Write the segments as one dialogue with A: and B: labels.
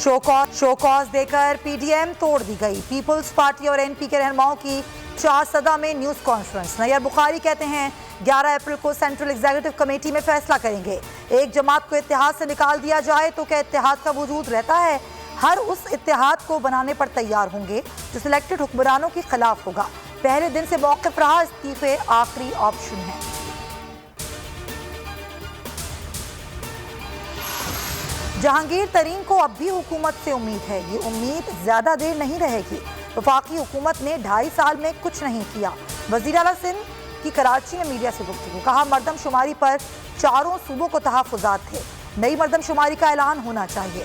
A: Show cause देकर PDM तोड़ दी गई। पीपल्स पार्टी और एनपी के रहनुमाओं की चारसदा में न्यूज़ कॉन्फ्रेंस। नैयर बुखारी कहते हैं 11 अप्रैल को सेंट्रल एग्जीक्यूटिव कमेटी में फैसला करेंगे। एक जमात को इत्तेहाद से निकाल दिया जाए तो क्या इत्तेहाद का वजूद रहता है? हर उस इत्तेहाद को बनाने पर तैयार होंगे जो सिलेक्टेड हुक्मरानों के खिलाफ होगा। पहले दिन से मौक़िफ़ रहा, इस्तीफे आखिरी ऑप्शन है। जहांगीर तरीन को अब भी हुकूमत से उम्मीद है। ये उम्मीद ज़्यादा देर नहीं रहेगी। वफाकी हुकूमत ने 2.5 साल में कुछ नहीं किया। वज़ीर आला सिंध की कराची में मीडिया से गुफ्तगू। कहा मरदमशुमारी पर चारों सूबों को तहफ़्फ़ुज़ात थे। नई मरदमशुमारी का ऐलान होना चाहिए।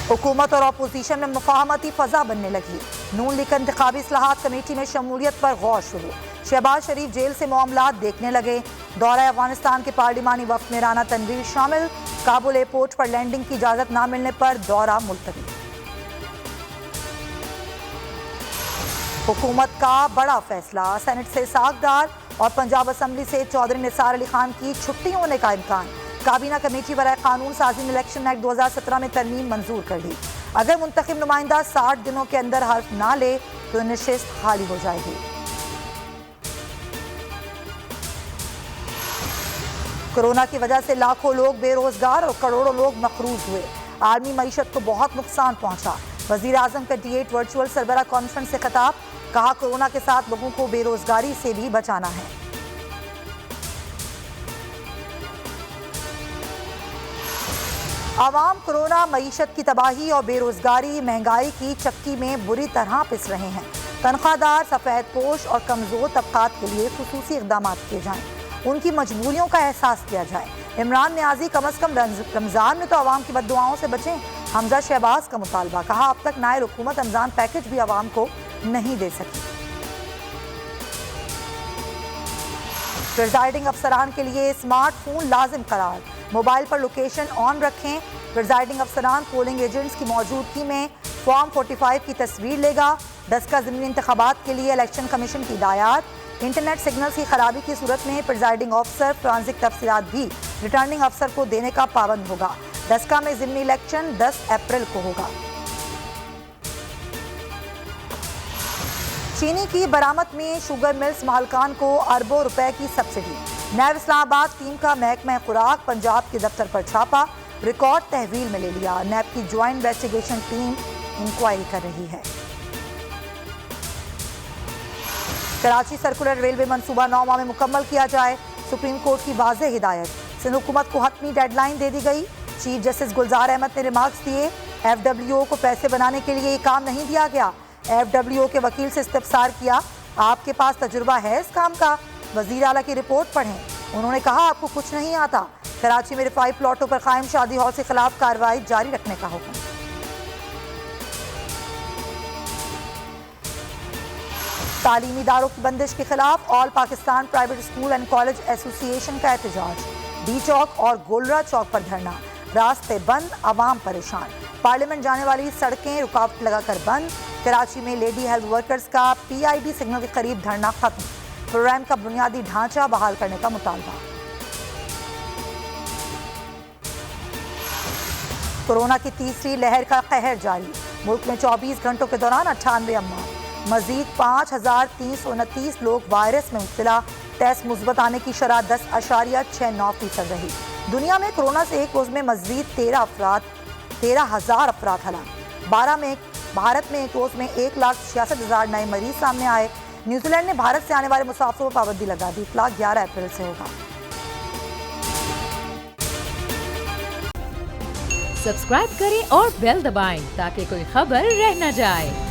A: हुकूमत और अपोजिशन में मुफाहमती फ़ज़ा बनने लगी। नून लीग इंतखाबी इस्लाहात कमेटी में शमूलियत पर गौर शुरू। शहबाज शरीफ जेल से मामलात देखने लगे। दौरा अफगानिस्तान के पार्लिमानी वफ़द में राना तनवीर शामिल। काबुल एयरपोर्ट पर लैंडिंग की इजाज़त न मिलने पर दौरा मुलतवी। हुकूमत का बड़ा फैसला। सेनेट से सागदार और पंजाब असम्बली से चौधरी निसार अली खान की छुट्टी होने का इम्कान। काबीना कमेटी बराए कानून साजी ने इलेक्शन एक्ट 2017 में तरमीम मंजूर कर ली। अगर मुंतखब नुमाइंदा 60 दिनों के अंदर हल्फ ना ले तो नशिस्त खाली हो जाएगी। कोरोना की वजह से लाखों लोग बेरोजगार और करोड़ों लोग मकरूज हुए। आलमी मईशत को बहुत नुकसान पहुंचा। वजीर आजम का D8 वर्चुअल सरबराह कॉन्फ्रेंस से खिताब। कहा कोरोना के साथ लोगों को बेरोजगारी से भी बचाना है। आवाम कोरोना, मईशत की तबाही और बेरोजगारी, महंगाई की चक्की में बुरी तरह पिस रहे हैं। तनख्वाहदार, सफ़ेद पोश और कमज़ोर तबकात के लिए खुसूसी इक़दाम किए जाएँ। उनकी मजबूरियों का एहसास किया जाए। इमरान नियाज़ी कम अज़ कम रमज़ान में तो आवाम की बद्दुआओं से बचें। हमजा शहबाज का मुतालबा। कहा अब तक नायब हुकूमत रमज़ान पैकेज भी आवाम को नहीं दे सकी। प्रिजाइडिंग अफसरान के लिए स्मार्टफोन लाजिम करार। मोबाइल पर लोकेशन ऑन रखें। प्रिजाइडिंग अफसरान पोलिंग एजेंट्स की मौजूदगी में फॉर्म 45 की तस्वीर लेगा। दस्तखत ज़मीनी इंतखाबात के लिए इलेक्शन कमीशन की हिदायत। इंटरनेट सिग्नल्स की खराबी की सूरत में प्रिजाइडिंग ऑफिसर फ्रांसिक तफसीलात भी रिटर्निंग अफसर को देने का पाबंद होगा। दस्का में ज़मीनी इलेक्शन 10 अप्रैल को होगा। चीनी की बरामद में शुगर मिल्स मालकान को अरबों रुपए की सब्सिडी। नैब इस्लामाबाद टीम का महकमा खुराक पंजाब के दफ्तर पर छापा। रिकॉर्ड तहवील में ले लिया। नैब की ज्वाइंट इन्वेस्टिगेशन टीम इंक्वायरी कर रही है। कराची सर्कुलर रेलवे मंसूबा 9 माह में मुकम्मल किया जाए। सुप्रीम कोर्ट की वाज़ेह हिदायत। सिंध हुकूमत को हतमी डेडलाइन दे दी गई। चीफ जस्टिस गुलजार अहमद ने रिमार्क्स दिए। FWO को पैसे बनाने के लिए ये काम नहीं दिया गया। FWO के वकील से इस्तिफसार किया। आपके पास तजुर्बा है इस काम का? वज़ीर आला की रिपोर्ट पढ़ें। उन्होंने कहा आपको कुछ नहीं आता। कराची में रिफाई प्लॉटों पर कायम शादी हॉल के खिलाफ कार्रवाई जारी रखने का हुक्म। तालीमी इदारों की बंदिश के खिलाफ all Pakistan private school and college association का एहतजाज। डी चौक और गोलरा चौक पर धरना। रास्ते बंद, आवाम परेशान। पार्लियामेंट जाने वाली सड़कें रुकावट लगाकर बंद। कराची में लेडी हेल्थ वर्कर्स का PID सिग्नल के करीब धरना खत्म। प्रोग्राम का बुनियादी ढांचा बहाल करने का मुतालबा। कोरोना की तीसरी लहर का कहर जारी। मुल्क में 24 घंटों के दौरान 98 अमवात। मजीद 5329 लोग वायरस में मुब्तला। टेस्ट मुस्बत आने की शरह 10.69% रही। दुनिया में कोरोना से एक रोज़ में मजीद 13,000 अफराद हलाक। भारत में एक रोज़ में 1,66,000 नए मरीज सामने आए। न्यूजीलैंड ने भारत से आने वाले मुसाफिरों पर पाबंदी लगा दी। इतलाक 11 अप्रैल से होगा।
B: सब्सक्राइब करें और बेल दबाएं ताकि कोई खबर रह न जाए।